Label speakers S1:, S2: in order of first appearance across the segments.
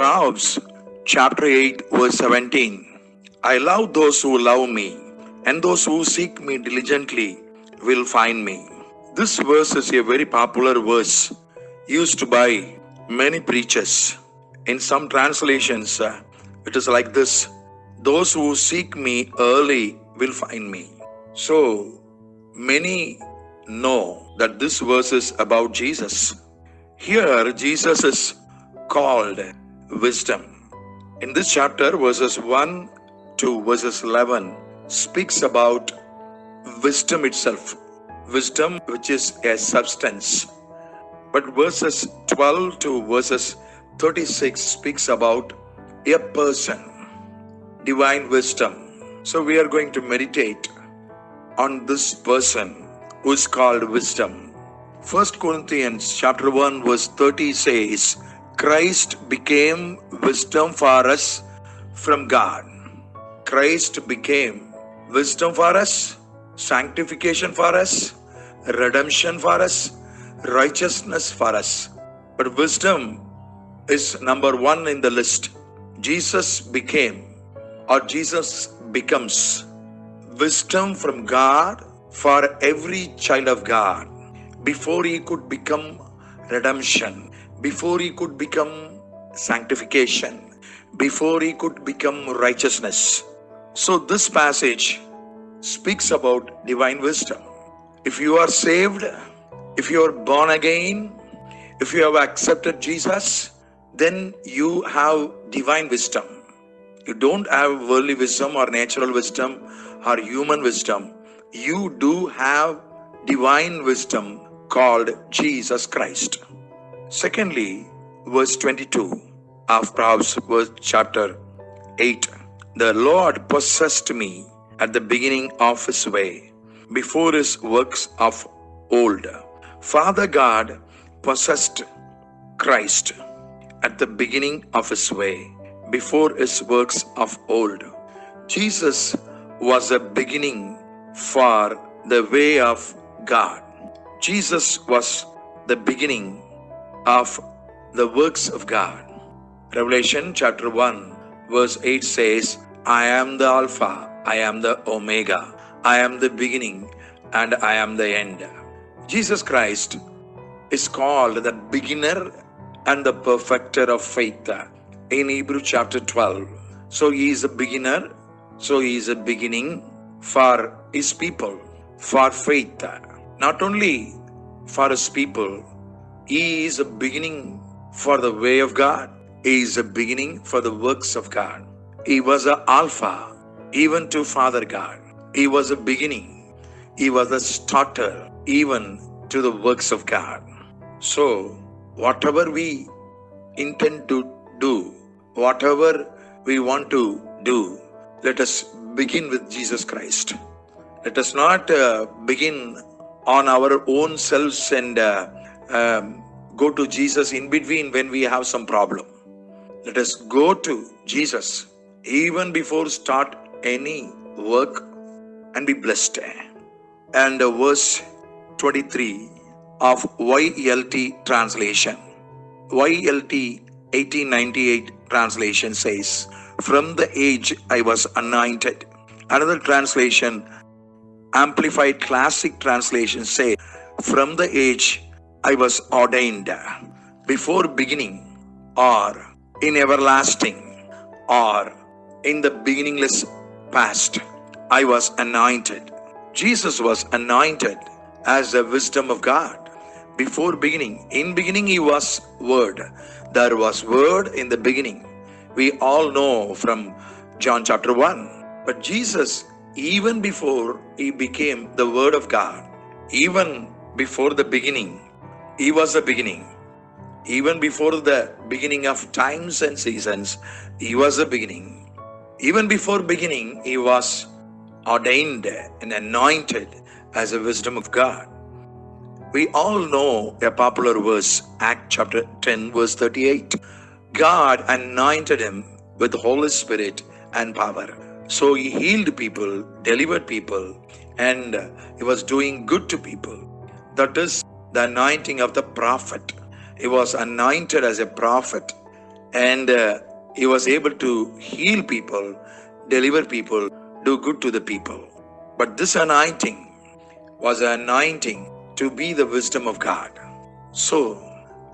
S1: Proverbs chapter 8 verse 17. I love those who love me, and those who seek me diligently will find me. This verse is a very popular verse used by many preachers. In some translations, it is like this: those who seek me early will find me. So, many know that this verse is about Jesus. Here, Jesus is called wisdom. In this chapter, verses 1 to verses 11 speaks about wisdom itself. Wisdom, which is a substance. But verses 12 to verses 36 speaks about a person, divine wisdom. So we are going to meditate on this person who is called wisdom. 1 Corinthians chapter 1 verse 30 says, Christ became wisdom for us from God. Christ became wisdom for us, sanctification for us, redemption for us, righteousness for us. But wisdom is number one in the list. Jesus became, or Jesus becomes, wisdom from God for every child of God. Before he could become redemption, before he could become sanctification, before he could become righteousness. So this passage speaks about divine wisdom. If you are saved, if you are born again, if you have accepted Jesus, then you have divine wisdom. You don't have worldly wisdom or natural wisdom or human wisdom. You do have divine wisdom called Jesus Christ. Secondly, verse 22 of Proverbs chapter 8. The Lord possessed me at the beginning of his way, before his works of old. Father God possessed Christ at the beginning of his way, before his works of old. Jesus was a beginning for the way of God. Jesus was the beginning of the works of God. Revelation chapter 1 verse 8 says, I am the Alpha, I am the Omega, I am the beginning and I am the end. Jesus Christ is called the beginner and the perfecter of faith in Hebrew chapter 12. So he is a beginner, so he is a beginning for his people, for faith. Not only for his people, he is a beginning for the way of God. He is a beginning for the works of God. He was an Alpha even to Father God. He was a beginning. He was a starter even to the works of God. So, whatever we intend to do, whatever we want to do, let us begin with Jesus Christ. Let us not begin on our own selves and go to Jesus in between when we have some problem. Let us go to Jesus even before start any work and be blessed. And verse 23 of YLT translation. YLT 1898 translation says, from the age I was anointed. Another translation, Amplified Classic translation, say, from the age I was ordained. Before beginning, or in everlasting, or in the beginningless past, I was anointed. Jesus was anointed as the wisdom of God. Before beginning, in beginning he was Word. There was Word in the beginning. We all know from John chapter 1. But Jesus, even before he became the Word of God, even before the beginning, he was the beginning. Even before the beginning of times and seasons, he was the beginning. Even before beginning, he was ordained and anointed as the wisdom of God. We all know a popular verse, Acts chapter 10 verse 38. God anointed him with the Holy Spirit and power. So he healed people, delivered people, and he was doing good to people. That is the anointing of the prophet. He was anointed as a prophet and he was able to heal people, deliver people, do good to the people. But this anointing was an anointing to be the wisdom of God. So,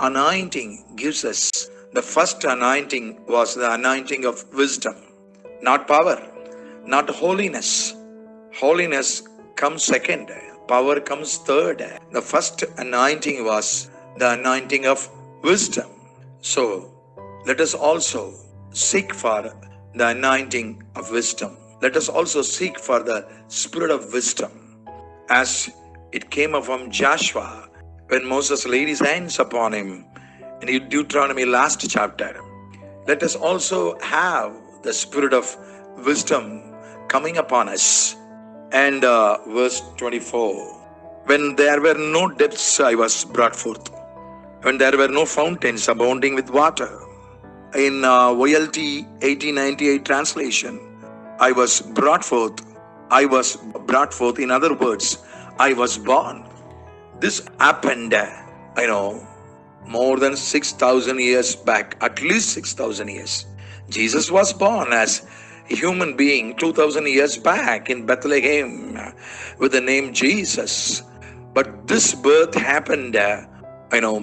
S1: anointing gives us, the first anointing was the anointing of wisdom, not power, not holiness. Holiness comes second, power comes third. The first anointing was the anointing of wisdom. So, let us also seek for the anointing of wisdom. Let us also seek for the spirit of wisdom, as it came upon Joshua when Moses laid his hands upon him in Deuteronomy last chapter. Let us also have the spirit of wisdom coming upon us. And verse 24, when there were no depths, I was brought forth. When there were no fountains abounding with water. In YLT 1898 translation, I was brought forth. I was brought forth. In other words, I was born. This happened, more than 6,000 years back, at least 6,000 years. Jesus was born as a human being 2,000 years back in Bethlehem with the name Jesus. But this birth happened,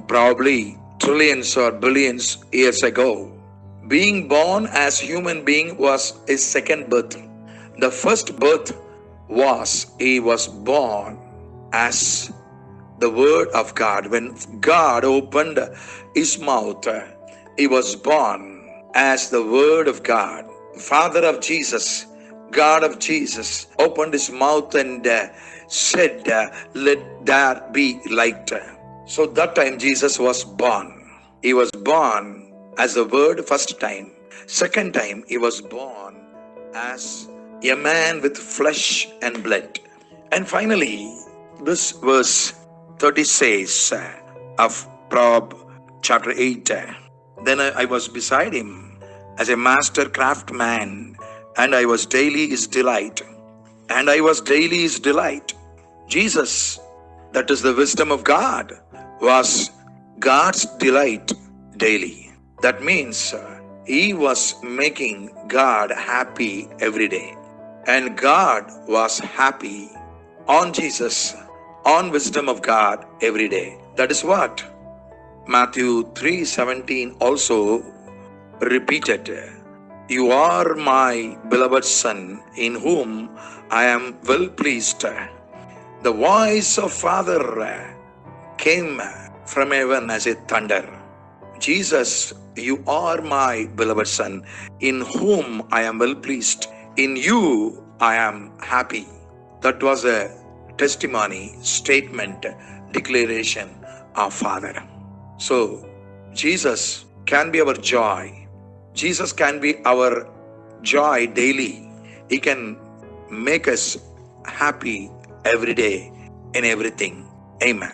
S1: probably trillions or billions years ago. Being born as human being was his second birth. The first birth was he was born as the word of God. When God opened his mouth, he was born as the word of God. Father of Jesus, God of Jesus, opened his mouth and said, let there be light. So that time Jesus was born. He was born as the word first time. Second time he was born as a man with flesh and blood. And finally, this verse 30 says of Proverbs chapter 8, then I was beside him as a master craftsman, and I was daily his delight. And I was daily his delight. Jesus, that is the wisdom of God, was God's delight daily. That means he was making God happy every day. And God was happy on Jesus, on wisdom of God every day. That is what Matthew 3:17 also repeated. You are my beloved Son, in whom I am well pleased. The voice of Father came from heaven as a thunder. Jesus, you are my beloved Son, in whom I am well pleased. In you I am happy. That was a testimony, statement, declaration of Father. So, Jesus can be our joy. Jesus can be our joy daily. He can make us happy every day in everything. Amen.